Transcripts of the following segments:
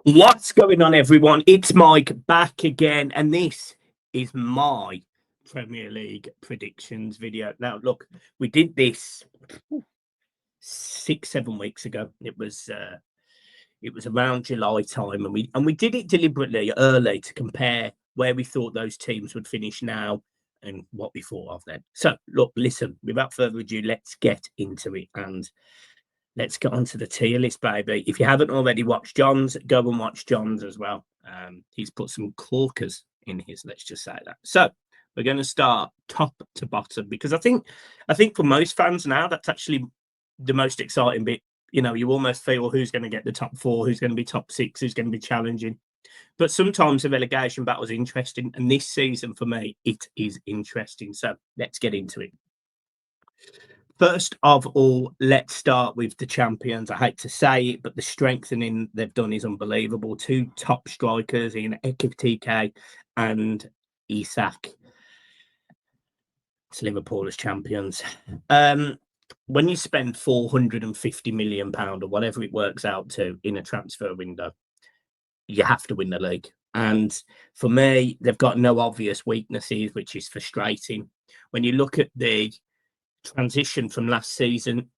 What's going on, everyone? It's Mike back again, and this is my Premier League predictions video. Now, look, we did this 6, 7 weeks ago. It was around July time, and we did it deliberately early to compare where we thought those teams would finish now and what we thought of them. So, look, listen, without further ado, let's get into it and let's get onto the tier list, baby. If you haven't already watched John's, go and watch John's as well. He's put some corkers in his. Let's just say that. So we're going to start top to bottom because I think for most fans now that's actually the most exciting bit. You know, you almost feel who's going to get the top four, who's going to be top six, who's going to be challenging. But sometimes the relegation battle is interesting, and this season for me, it is interesting. So let's get into it. First of all, let's start with the champions. I hate to say it, but the strengthening they've done is unbelievable. Two top strikers in Ekitike and Isak. It's Liverpool as champions. When you spend £450 million or whatever it works out to in a transfer window, you have to win the league. And for me, they've got no obvious weaknesses, which is frustrating. When you look at the transition from last season,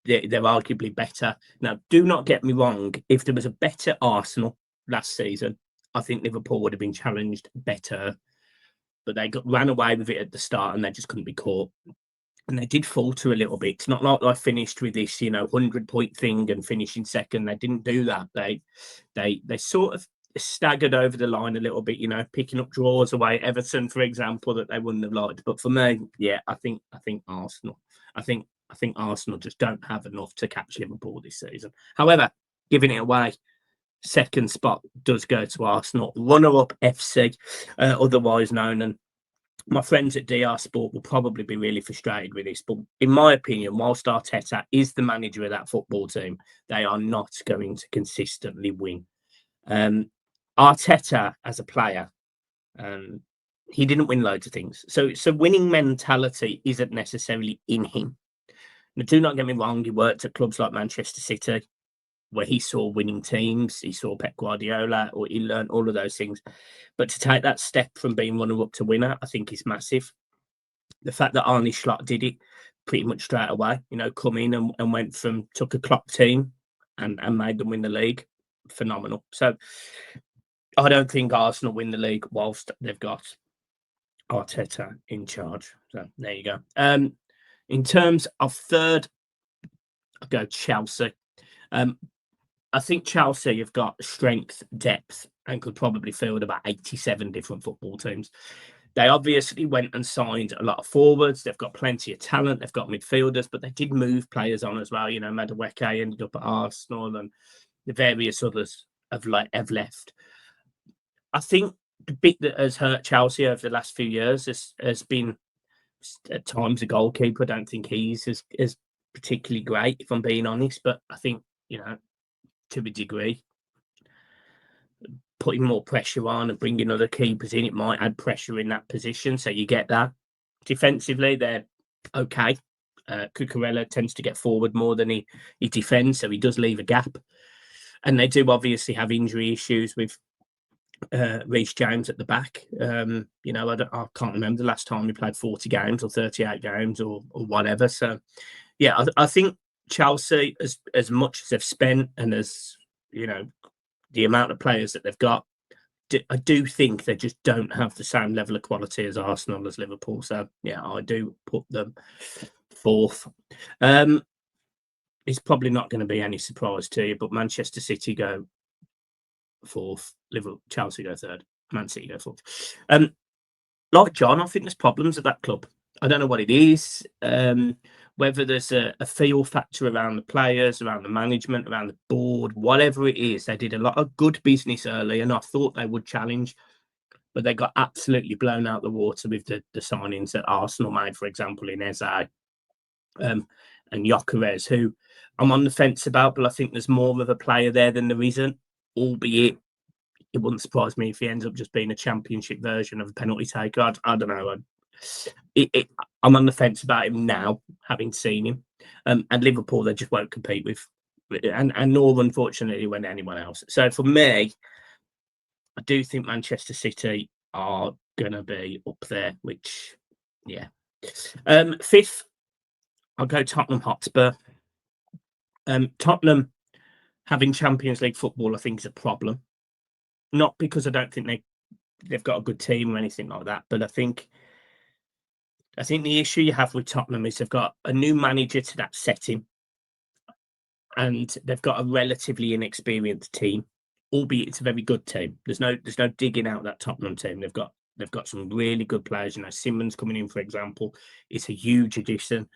they're arguably better. Now, do not get me wrong. If there was a better Arsenal last season, I think Liverpool would have been challenged better. But they ran away with it at the start and they just couldn't be caught. And they did falter a little bit. It's not like they finished with this, 100-point thing and finishing second. They didn't do that. They sort of staggered over the line a little bit, picking up draws away at Everton, for example, that they wouldn't have liked. But for me, yeah, I think Arsenal. I think Arsenal just don't have enough to catch Liverpool this season. However, giving it away, second spot does go to Arsenal. Runner-up FC, otherwise known. And my friends at DR Sport will probably be really frustrated with this, but in my opinion, whilst Arteta is the manager of that football team, they are not going to consistently win. Arteta as a player, he didn't win loads of things. So winning mentality isn't necessarily in him. Now, do not get me wrong, he worked at clubs like Manchester City, where he saw winning teams, he saw Pep Guardiola, or he learned all of those things. But to take that step from being runner-up to winner, I think is massive. The fact that Arne Slot did it pretty much straight away, come in and went from, took a Klopp team and made them win the league, phenomenal. So I don't think Arsenal win the league whilst they've got Arteta in charge. So there you go. In terms of third, I'll go Chelsea. I think Chelsea have got strength, depth, and could probably field about 87 different football teams. They obviously went and signed a lot of forwards. They've got plenty of talent. They've got midfielders, but they did move players on as well. Madueke ended up at Arsenal, and the various others have left. I think the bit that has hurt Chelsea over the last few years has been at times a goalkeeper. I don't think he's as particularly great, if I'm being honest, but I think, to a degree, putting more pressure on and bringing other keepers in, it might add pressure in that position. So you get that. Defensively, they're okay. Cucurella tends to get forward more than he defends, so he does leave a gap. And they do obviously have injury issues with Reece James at the back. I can't remember the last time he played 40 games or 38 games or whatever. So, yeah, I think Chelsea, as much as they've spent and as, the amount of players that they've got, I do think they just don't have the same level of quality as Arsenal, as Liverpool. So, yeah, I do put them fourth. It's probably not going to be any surprise to you, but Manchester City go fourth, Liverpool, Chelsea go third, Man City go fourth. Like John, I think there's problems at that club. I don't know what it is. Whether there's a feel factor around the players, around the management, around the board, whatever it is, they did a lot of good business early, and I thought they would challenge, but they got absolutely blown out the water with the signings that Arsenal made, for example, in Eze and Networkerz, who I'm on the fence about, but I think there's more of a player there than there isn't, albeit it wouldn't surprise me if he ends up just being a championship version of a penalty taker. I don't know. I'm on the fence about him now, having seen him. And Liverpool, they just won't compete with. and nor unfortunately when anyone else. So for me, I do think Manchester City are gonna be up there, which yeah. Fifth, I'll go Tottenham Hotspur. Tottenham having Champions League football, I think, is a problem. Not because I don't think they've got a good team or anything like that, but I think the issue you have with Tottenham is they've got a new manager to that setting, and they've got a relatively inexperienced team, albeit it's a very good team. There's no digging out that Tottenham team. They've got some really good players. You know, Simmons coming in, for example, is a huge addition.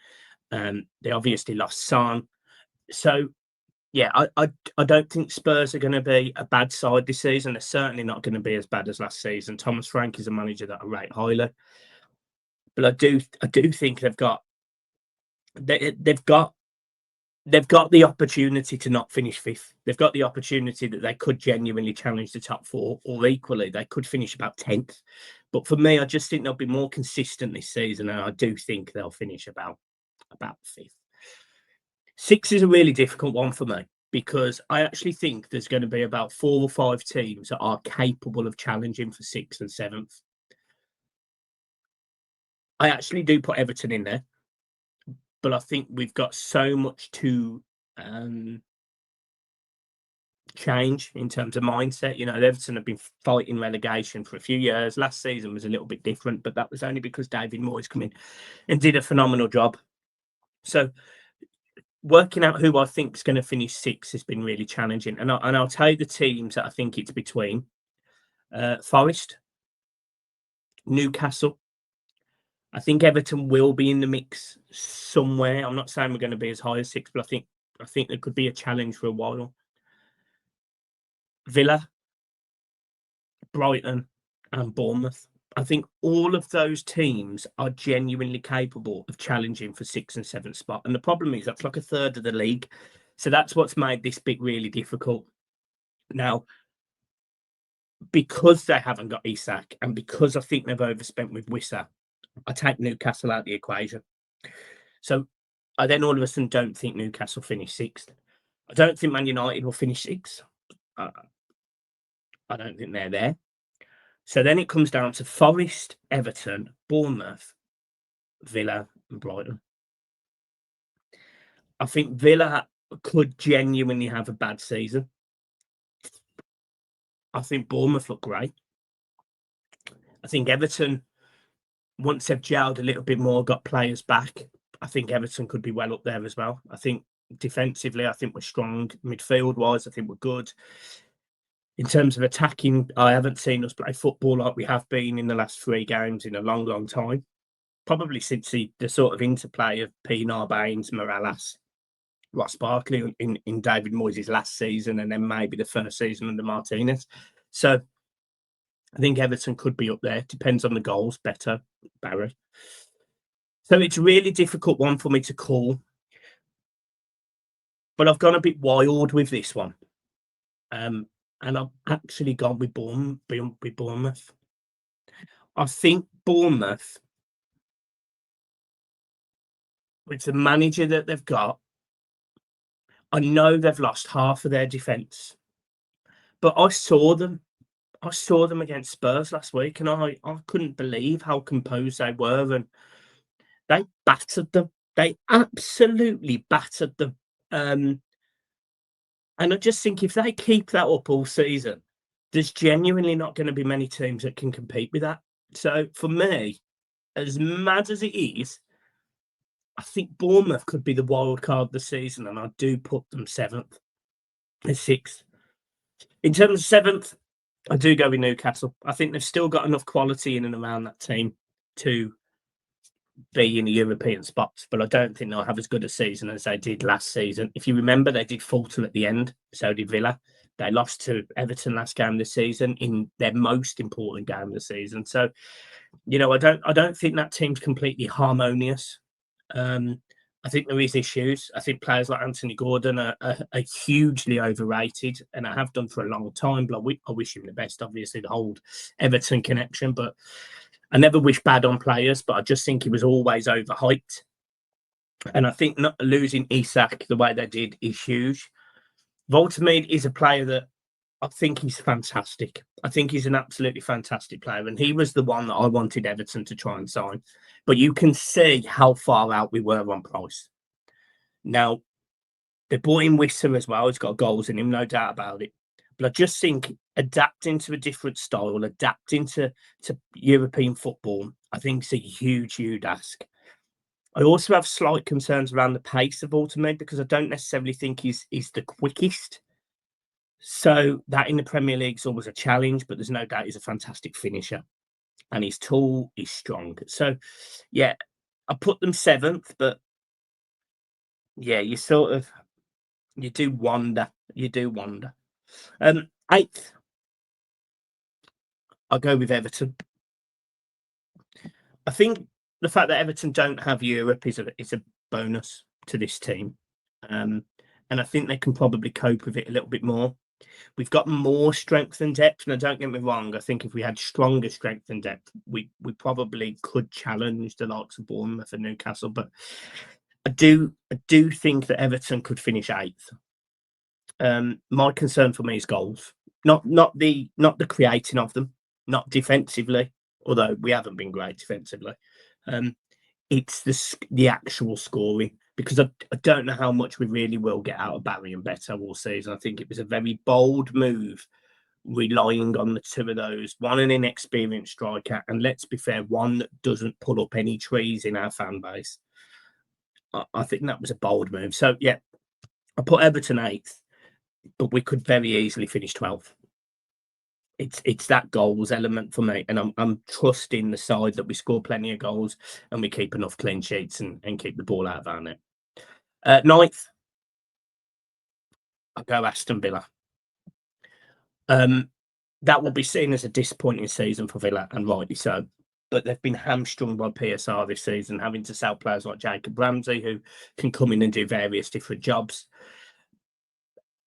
They obviously lost Son, so yeah, I don't think Spurs are going to be a bad side this season. They're certainly not going to be as bad as last season. Thomas Frank is a manager that I rate highly, but I do think they've got the opportunity to not finish fifth. They've got the opportunity that they could genuinely challenge the top four, or equally they could finish about 10th. But for me, I just think they'll be more consistent this season, and I do think they'll finish about fifth. Six is a really difficult one for me because I actually think there's going to be about 4 or 5 teams that are capable of challenging for sixth and seventh. I actually do put Everton in there, but I think we've got so much to change in terms of mindset. You know, Everton have been fighting relegation for a few years. Last season was a little bit different, but that was only because David Moyes come in and did a phenomenal job. So working out who I think is going to finish sixth has been really challenging. And I'll tell you the teams that I think it's between. Forest, Newcastle. I think Everton will be in the mix somewhere. I'm not saying we're going to be as high as six, but I think there could be a challenge for a while. Villa, Brighton, and Bournemouth. I think all of those teams are genuinely capable of challenging for sixth and seventh spot. And the problem is that's like a third of the league. So that's what's made this bit really difficult. Now, because they haven't got Isak and because I think they've overspent with Wissa, I take Newcastle out the equation. So I then all of a sudden don't think Newcastle finish sixth. I don't think Man United will finish sixth. I don't think they're there. So then it comes down to Forest, Everton, Bournemouth, Villa, and Brighton. I think Villa could genuinely have a bad season. I think Bournemouth look great. I think Everton, once they've gelled a little bit more, got players back, I think Everton could be well up there as well. I think defensively, I think we're strong. Midfield-wise, I think we're good. In terms of attacking, I haven't seen us play football like we have been in the last 3 games in a long, long time. Probably since the sort of interplay of Pienaar, Baines, Morales, Ross Barkley in David Moyes' last season, and then maybe the first season under Martinez. So I think Everton could be up there. Depends on the goals, better, Barry. So it's a really difficult one for me to call. But I've gone a bit wild with this one. And I've actually gone with Bournemouth. I think Bournemouth, with the manager that they've got, I know they've lost half of their defence. But I saw them against Spurs last week, and I couldn't believe how composed they were, and they battered them. They absolutely battered them. And I just think if they keep that up all season, there's genuinely not going to be many teams that can compete with that. So for me, as mad as it is, I think Bournemouth could be the wild card this season, and I do put them 7th and 6th. In terms of 7th, I do go with Newcastle. I think they've still got enough quality in and around that team to be in the European spots, but I don't think they'll have as good a season as they did last season. If you remember, they did falter at the end. So did Villa. They lost to Everton last game this season in their most important game of the season. So, you know, I don't think that team's completely harmonious. I think there is issues. I think players like Anthony Gordon are hugely overrated, and I have done for a long time. But I wish him the best, obviously, the whole Everton connection. But I never wish bad on players, but I just think he was always overhyped. And I think not losing Isak the way they did is huge. Voltamede is a player that I think he's fantastic. I think he's an absolutely fantastic player, and he was the one that I wanted Everton to try and sign. But you can see how far out we were on price. Now, they brought in Wissa as well. He's got goals in him, no doubt about it. But I just think adapting to a different style, adapting to European football, I think is a huge, huge ask. I also have slight concerns around the pace of Ultimate because I don't necessarily think he's the quickest. So that in the Premier League is always a challenge, but there's no doubt he's a fantastic finisher. And he's tall, he's strong. So yeah, I put them seventh, but yeah, you do wonder. You do wonder. Eighth, I'll go with Everton. I think the fact that Everton don't have Europe is a bonus to this team. And I think they can probably cope with it a little bit more. We've got more strength and depth. Now, don't get me wrong. I think if we had stronger strength and depth, we probably could challenge the likes of Bournemouth and Newcastle. But I do think that Everton could finish eighth. My concern for me is goals, not the creating of them, not defensively, although we haven't been great defensively. It's the actual scoring because I don't know how much we really will get out of Barry and Beto all season. I think it was a very bold move, relying on the two of those, one an inexperienced striker, and let's be fair, one that doesn't pull up any trees in our fan base. I think that was a bold move. So yeah, I put Everton eighth, but we could very easily finish 12th. It's that goals element for me, and I'm trusting the side that we score plenty of goals and we keep enough clean sheets and keep the ball out of our net. Ninth, I'll go Aston Villa. That will be seen as a disappointing season for Villa, and rightly so. But they've been hamstrung by PSR this season, having to sell players like Jacob Ramsey, who can come in and do various different jobs.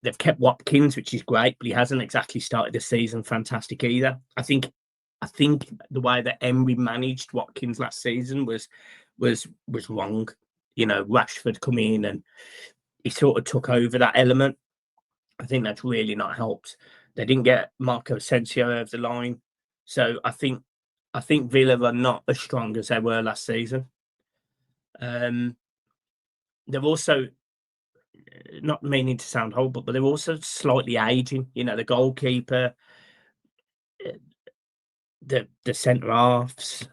They've kept Watkins, which is great, but he hasn't exactly started the season fantastic either. I think the way that Emery managed Watkins last season was wrong. You know, Rashford come in and he sort of took over that element. I think that's really not helped. They didn't get Marco Asensio over the line, so I think Villa are not as strong as they were last season. They're also, not meaning to sound horrible, but they're also slightly aging. You know, the goalkeeper, the centre halves,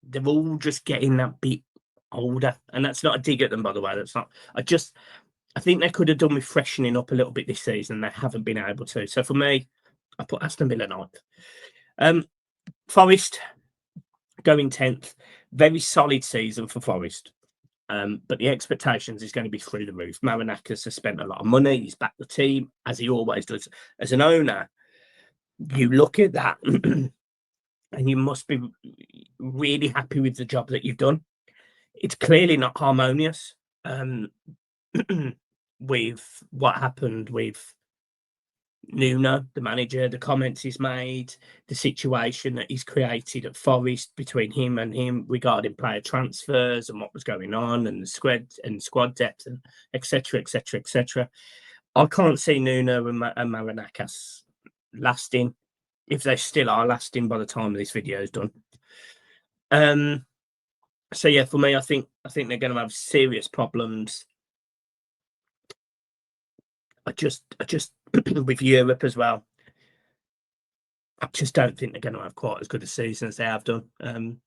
they're all just getting that bit older, and that's not a dig at them, by the way. That's not. I think they could have done with freshening up a little bit this season. They haven't been able to. So for me, I put Aston Villa ninth. Forest going 10th. Very solid season for Forest. But the expectations is going to be through the roof. Marinakis has spent a lot of money. He's backed the team, as he always does. As an owner, you look at that and you must be really happy with the job that you've done. It's clearly not harmonious with what happened with Nuno, the manager, the comments he's made, the situation that he's created at Forest between him and him regarding player transfers and what was going on and the squad depth and etc. etc. etc. I can't see Nuno and Marinakis lasting, if they still are lasting by the time this video is done. So yeah, for me, I think they're going to have serious problems. I just with Europe as well. I just don't think they're going to have quite as good a season as they have done.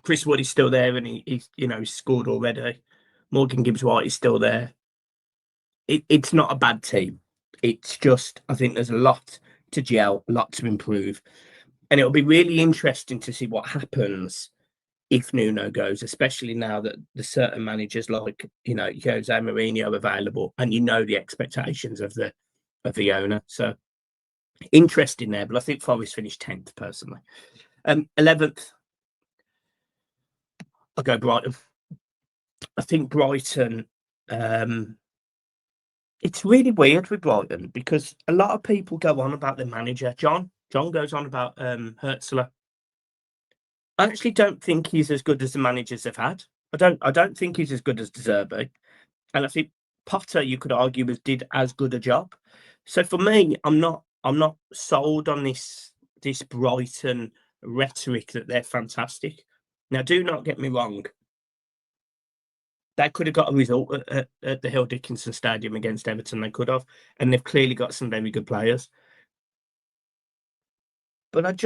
Chris Wood is still there, and he's scored already. Morgan Gibbs-White is still there. It's not a bad team. It's just I think there's a lot to gel, a lot to improve, and it'll be really interesting to see what happens if Nuno goes, especially now that the certain managers like Jose Mourinho are available, and the expectations of the owner. So interesting there, but I think Forest finished 10th personally. 11th, I'll go Brighton. I think Brighton. It's really weird with Brighton because a lot of people go on about the manager. John goes on about Hertzler. I actually don't think he's as good as the managers have had. I don't think he's as good as De Zerbi. And I think Potter, you could argue, did as good a job. So for me, I'm not sold on this Brighton rhetoric that they're fantastic. Now, do not get me wrong. They could have got a result at the Hill Dickinson Stadium against Everton. They could have, and they've clearly got some very good players. But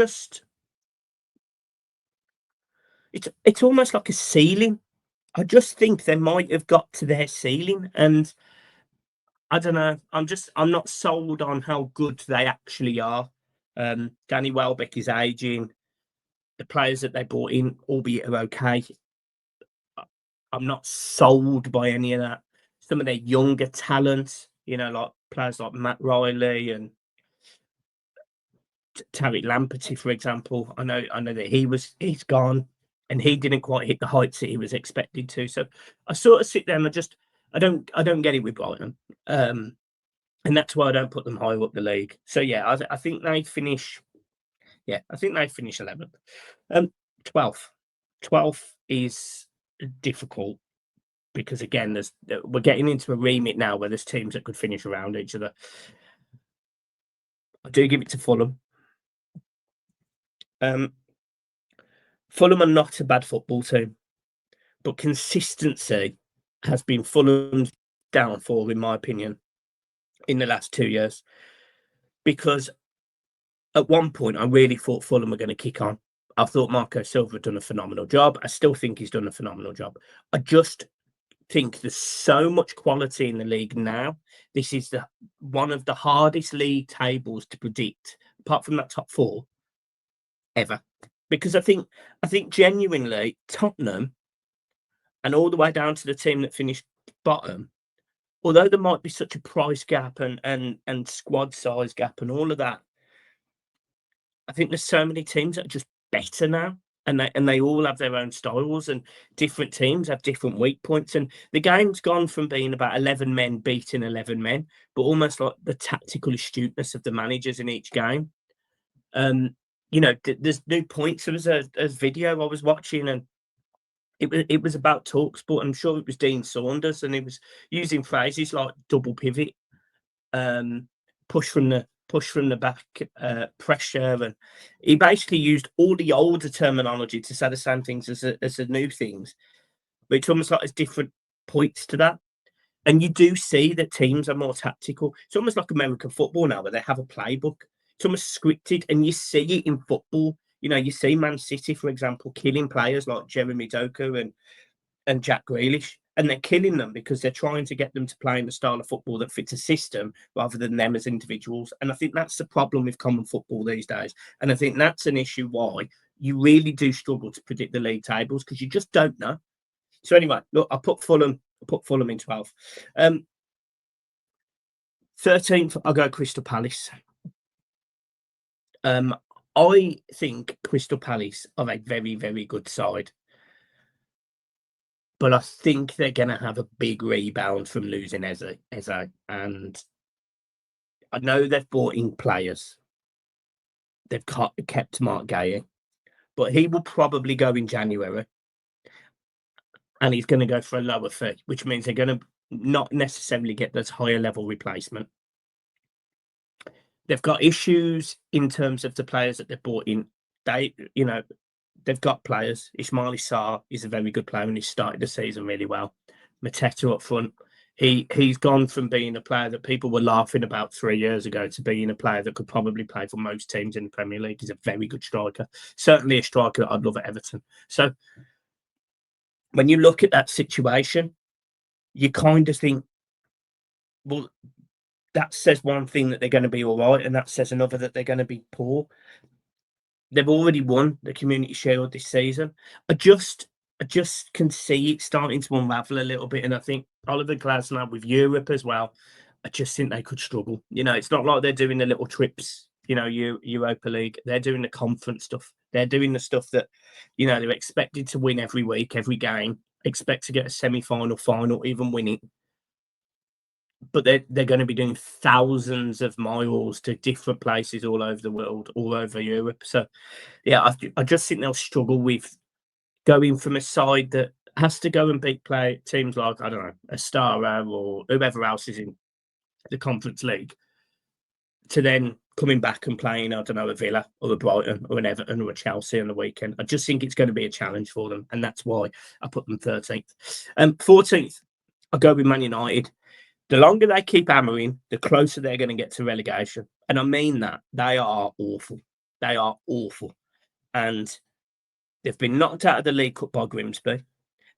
it's almost like a ceiling. I just think they might have got to their ceiling, and I don't know. I'm not sold on how good they actually are. Danny Welbeck is aging. The players that they brought in, albeit are okay. I'm not sold by any of that. Some of their younger talents, like players like Matt Riley and Tariq Lamptey, for example. I know that he's gone, and he didn't quite hit the heights that he was expected to. So I sort of sit there and I don't get it with Brighton, and that's why I don't put them higher up the league. So yeah, I think they finish. Yeah, I think they finish 11th. 12th. 12th is difficult because again, we're getting into a remit now where there's teams that could finish around each other. I do give it to Fulham. Fulham are not a bad football team, but consistency has been Fulham's downfall, in my opinion, in the last 2 years. Because at one point, I really thought Fulham were going to kick on. I thought Marco Silva had done a phenomenal job. I still think he's done a phenomenal job. I just think there's so much quality in the league now. This is one of the hardest league tables to predict, apart from that top four, ever. Because I think genuinely Tottenham and all the way down to the team that finished bottom, although there might be such a price gap and squad size gap and all of that, I think there's so many teams that are just better now. And they all have their own styles, and different teams have different weak points. And the game's gone from being about 11 men beating 11 men, but almost like the tactical astuteness of the managers in each game. There's new points. There was a video I was watching, and it was about TalkSport. I'm sure it was Dean Saunders, and he was using phrases like double pivot, push from the back, pressure, and he basically used all the older terminology to say the same things as the new things. But it's almost like there's different points to that. And you do see that teams are more tactical. It's almost like American football now, where they have a playbook. It's almost scripted, and you see it in football. You see Man City, for example, killing players like Jeremy Doku and Jack Grealish, and they're killing them because they're trying to get them to play in the style of football that fits a system rather than them as individuals. And I think that's the problem with common football these days. And I think that's an issue why you really do struggle to predict the league tables, because you just don't know. So anyway, look, I put Fulham in 12th. 13th, I'll go Crystal Palace. I think Crystal Palace are a very, very good side, but I think they're going to have a big rebound from losing Eze. And I know they've brought in players. They've kept Mark Gay, but he will probably go in January, and he's going to go for a lower fee, which means they're going to not necessarily get this higher level replacement. They've got issues in terms of the players that they've brought in. They've got players. Ismail Sarr is a very good player, and he started the season really well. Mateta up front. He's gone from being a player that people were laughing about 3 years ago to being a player that could probably play for most teams in the Premier League. He's a very good striker. Certainly a striker that I'd love at Everton. So when you look at that situation, you kind of think, well, that says one thing that they're going to be all right, and that says another that they're going to be poor. They've already won the Community Shield this season. I just can see it starting to unravel a little bit, and I think Oliver Glasner with Europe as well. I just think they could struggle. It's not like they're doing the little trips. Europa League. They're doing the conference stuff. They're doing the stuff that they're expected to win every week, every game. Expect to get a semi-final, final, even win it. But they're going to be doing thousands of miles to different places all over the world, all over Europe. So, yeah, I just think they'll struggle with going from a side that has to go and beat teams like, I don't know, Astara or whoever else is in the Conference League, to then coming back and playing, I don't know, a Villa or a Brighton or an Everton or a Chelsea on the weekend. I just think it's going to be a challenge for them, and that's why I put them 13th. 14th, I'll go with Man United. The longer they keep hammering, the closer they're going to get to relegation. And I mean that. They are awful. They are awful. And they've been knocked out of the League Cup by Grimsby.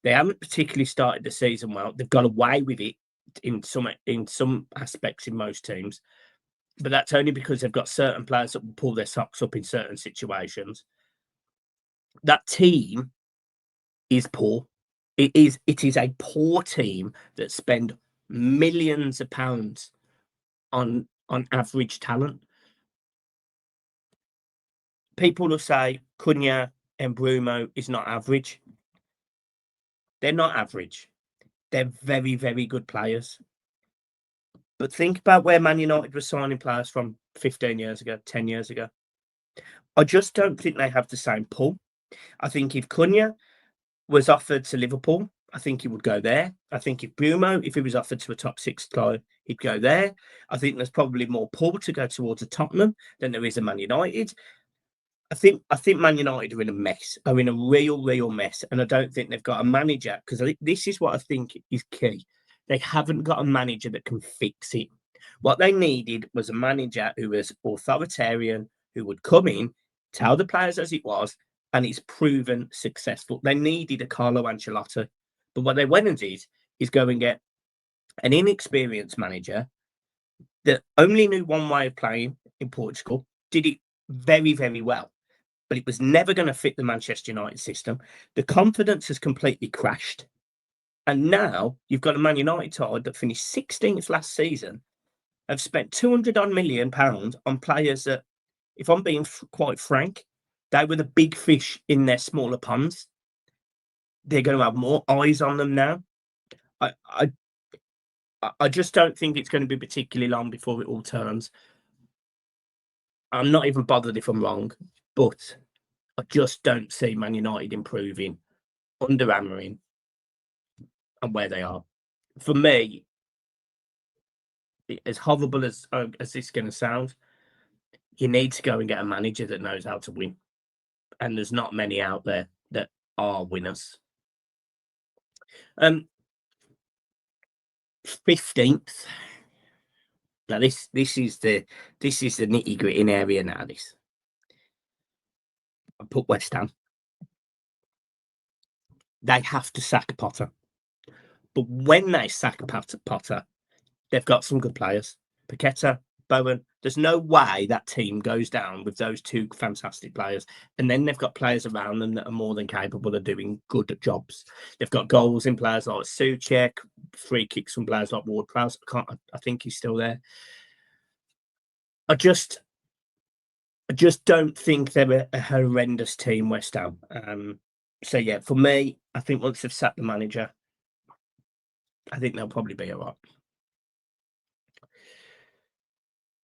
They haven't particularly started the season well. They've got away with it in some aspects in most teams. But that's only because they've got certain players that will pull their socks up in certain situations. That team is poor. It is a poor team that spend millions of pounds on average talent. People will say Cunha and Bruno is not average. They're not average. They're very, very good players. But think about where Man United was signing players from 15 years ago, 10 years ago. I just don't think they have the same pull. I think if Cunha was offered to Liverpool, I think he would go there. I think if Bruno, if he was offered to a top 6 club, he'd go there. I think there's probably more pull to go towards a Tottenham than there is a Man United. I think Man United are in a mess, are in a real mess, and I don't think they've got a manager, because this is what I think is key. They haven't got a manager that can fix it. What they needed was a manager who was authoritarian, who would come in, tell the players as it was, and it's proven successful. They needed a Carlo Ancelotti, but what they went and did is go and get an inexperienced manager that only knew one way of playing in Portugal, did it very, very well, but it was never going to fit the Manchester United system. The confidence has completely crashed. And now you've got a Man United side that finished 16th last season, have spent £200 million on players that, if I'm being quite frank, they were the big fish in their smaller ponds. They're going to have more eyes on them now. I just don't think it's going to be particularly long before it all turns. I'm not even bothered if I'm wrong, but I just don't see Man United improving under hammering and where they are. For me, as horrible as this is going to sound, you need to go and get a manager that knows how to win. And there's not many out there that are winners. 15th. Now this is the nitty-gritty area now. This. I put West Ham. They have to sack Potter. But when they sack Potter, they've got some good players. Paqueta, Bowen. There's no way that team goes down with those two fantastic players. And then they've got players around them that are more than capable of doing good jobs. They've got goals in players like Souček, free kicks from players like Ward-Prowse. I think he's still there. I just don't think they're a horrendous team, West Ham. So yeah, for me, I think once they've sacked the manager, I think they'll probably be all right.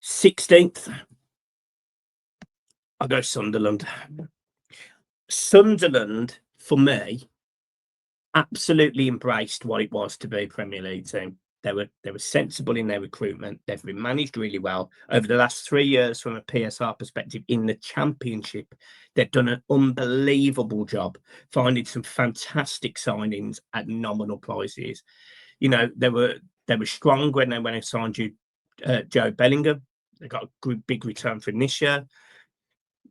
16th, I'll go Sunderland. Sunderland, for me, absolutely embraced what it was to be a Premier League team. They were sensible in their recruitment. They've been managed really well over the last 3 years from a PSR perspective. In the Championship, they've done an unbelievable job finding some fantastic signings at nominal prices. You know, they were strong when they signed Joe Bellingham. They got a big return for him this year.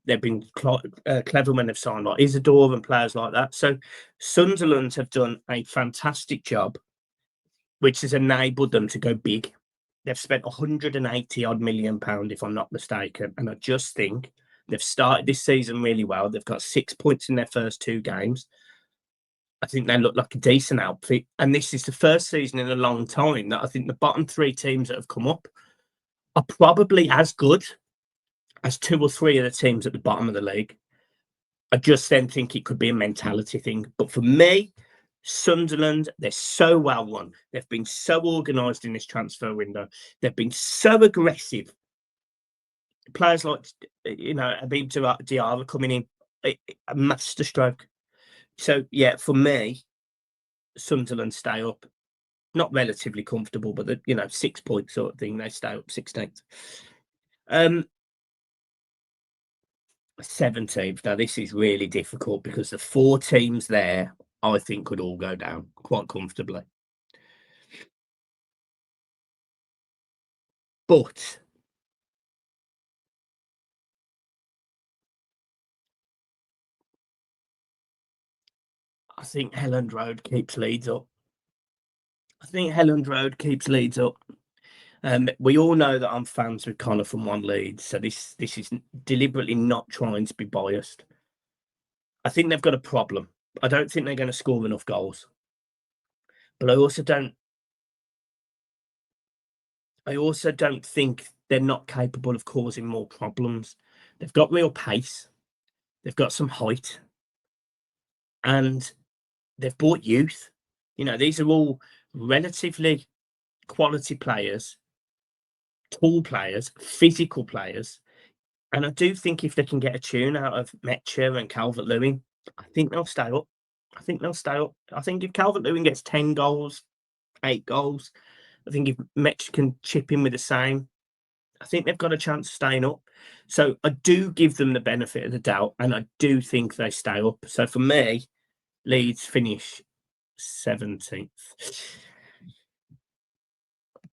They've been clever when they've signed like Isidore and players like that. So Sunderland have done a fantastic job, which has enabled them to go big. They've spent 180 odd million pound, if I'm not mistaken. And I just think they've started this season really well. They've got 6 points in their first 2 games. I think they look like a decent outfit. And this is the first season in a long time that I think the bottom 3 teams that have come up are probably as good as 2 or 3 of the teams at the bottom of the league. I just then think it could be a mentality thing. But for me, Sunderland, they're so well run. They've been so organised in this transfer window. They've been so aggressive. Players like, Habib Diarra coming in, a masterstroke. So, yeah, for me, Sunderland stay up. Not relatively comfortable, but 6 points sort of thing. They stay up 16th. 17th. Now this is really difficult because the 4 teams there, I think, could all go down quite comfortably. But I think Helland Road keeps Leeds up. I think Helland Road keeps Leeds up. We all know that I'm fans with Connor from One Leeds, so this is deliberately not trying to be biased. I think they've got a problem. I don't think they're going to score enough goals, but I also don't think they're not capable of causing more problems. They've got real pace. They've got some height, and they've bought youth. These are all relatively quality players, tall players, physical players. And I do think if they can get a tune out of Metcher and Calvert-Lewin, I think they'll stay up. I think they'll stay up. I think if Calvert-Lewin gets 10 goals, 8 goals, I think if Metcher can chip in with the same, I think they've got a chance of staying up. So I do give them the benefit of the doubt, and I do think they stay up. So for me, Leeds finish 17th.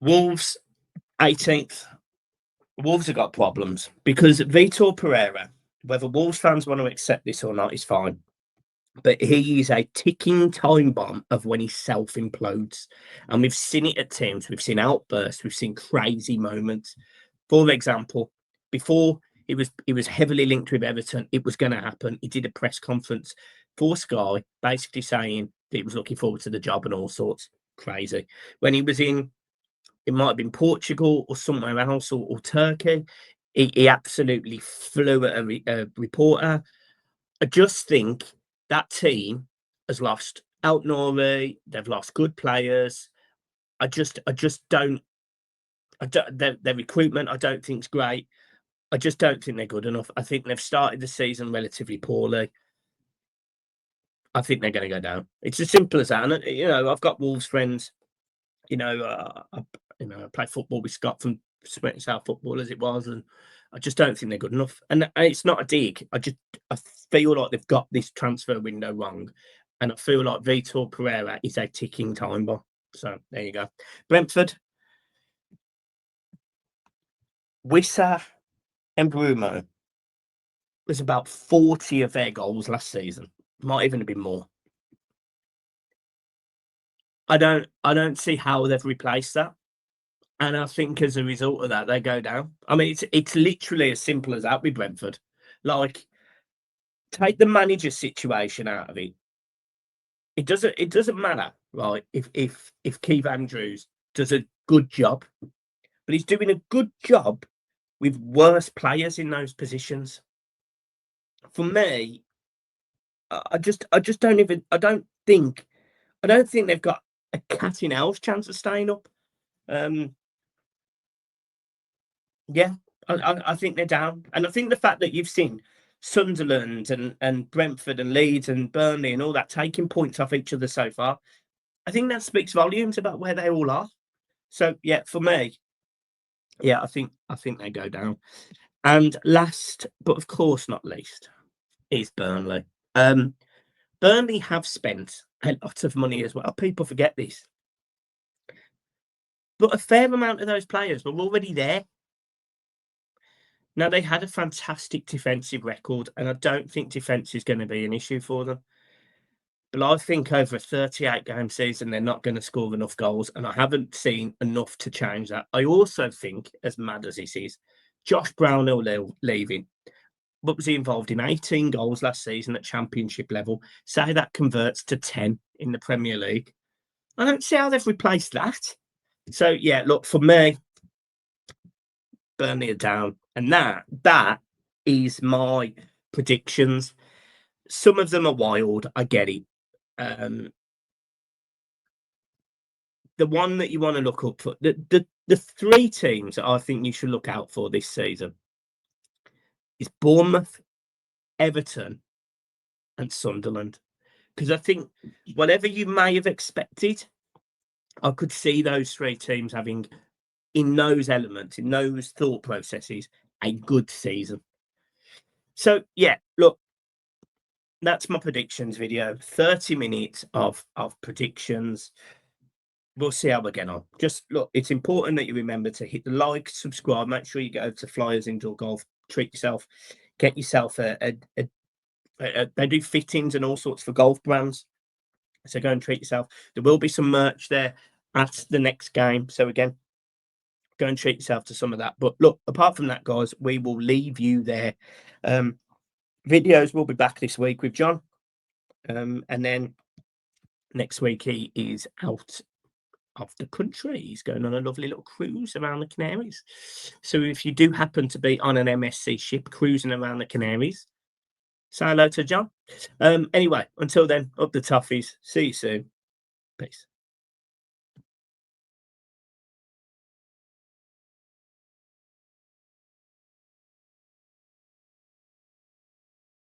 Wolves, 18th. Wolves have got problems because Vitor Pereira, whether Wolves fans want to accept this or not, is fine. But he is a ticking time bomb of when he self implodes. And we've seen it at times. We've seen outbursts. We've seen crazy moments. For example, before he was heavily linked with Everton, it was going to happen. He did a press conference for Sky, basically saying that he was looking forward to the job and all sorts. Crazy. When he was in, it might have been Portugal or somewhere else, or Turkey, he absolutely flew at a reporter. I just think that team has lost Out Nori. They've lost good players. I just don't. Their recruitment, I don't think is great. I just don't think they're good enough. I think they've started the season relatively poorly. I think they're going to go down. It's as simple as that. And, I've got Wolves friends. I play football with Scott from South Football as it was, and I just don't think they're good enough. And it's not a dig. I feel like they've got this transfer window wrong, and I feel like Vitor Pereira is a ticking time bomb. So there you go. Brentford, Wissa and Brumo was about 40 of their goals last season. Might even have been more. I don't see how they've replaced that. And I think as a result of that, they go down. I mean, it's literally as simple as that with Brentford. Like, take the manager situation out of it. It doesn't matter, right? If Keith Andrews does a good job, but he's doing a good job with worse players in those positions. For me, I just don't think they've got a cat in hell's chance of staying up. Um, Yeah, I think they're down, and I think the fact that you've seen Sunderland and Brentford and Leeds and Burnley and all that taking points off each other so far, I think that speaks volumes about where they all are. So yeah, for me, yeah, I think they go down. And last, but of course not least, is Burnley. Um, Burnley have spent a lot of money as well. People forget this, but a fair amount of those players were already there. Now, they had a fantastic defensive record, and I don't think defence is going to be an issue for them. But I think over a 38-game season, they're not going to score enough goals, and I haven't seen enough to change that. I also think, as mad as this is, Josh Brownhill leaving. What was he involved in? 18 goals last season at championship level. Say that converts to 10 in the Premier League. I don't see how they've replaced that. So, yeah, look, for me, Burnley are down. And that is my predictions. Some of them are wild. I get it. Um, the one that you want to look up for, the 3 teams that I think you should look out for this season is Bournemouth, Everton, and Sunderland. because I think whatever you may have expected, I could see those three teams having, in those elements, in those thought processes, a good season. So yeah, look, that's my predictions video. 30 minutes of predictions. We'll see how we get on. Just look, it's important that you remember to hit the like, subscribe, make sure you go to Flyers Indoor Golf, treat yourself, get yourself they do fittings and all sorts for golf brands. So go and treat yourself. There will be some merch there at the next game. So again, go and treat yourself to some of that. But look, apart from that, guys, we will leave you there. Videos will be back this week with John. And then next week he is out of the country. He's going on a lovely little cruise around the Canaries. So if you do happen to be on an MSC ship cruising around the Canaries, say hello to John. Anyway, until then, up the toughies. See you soon. Peace.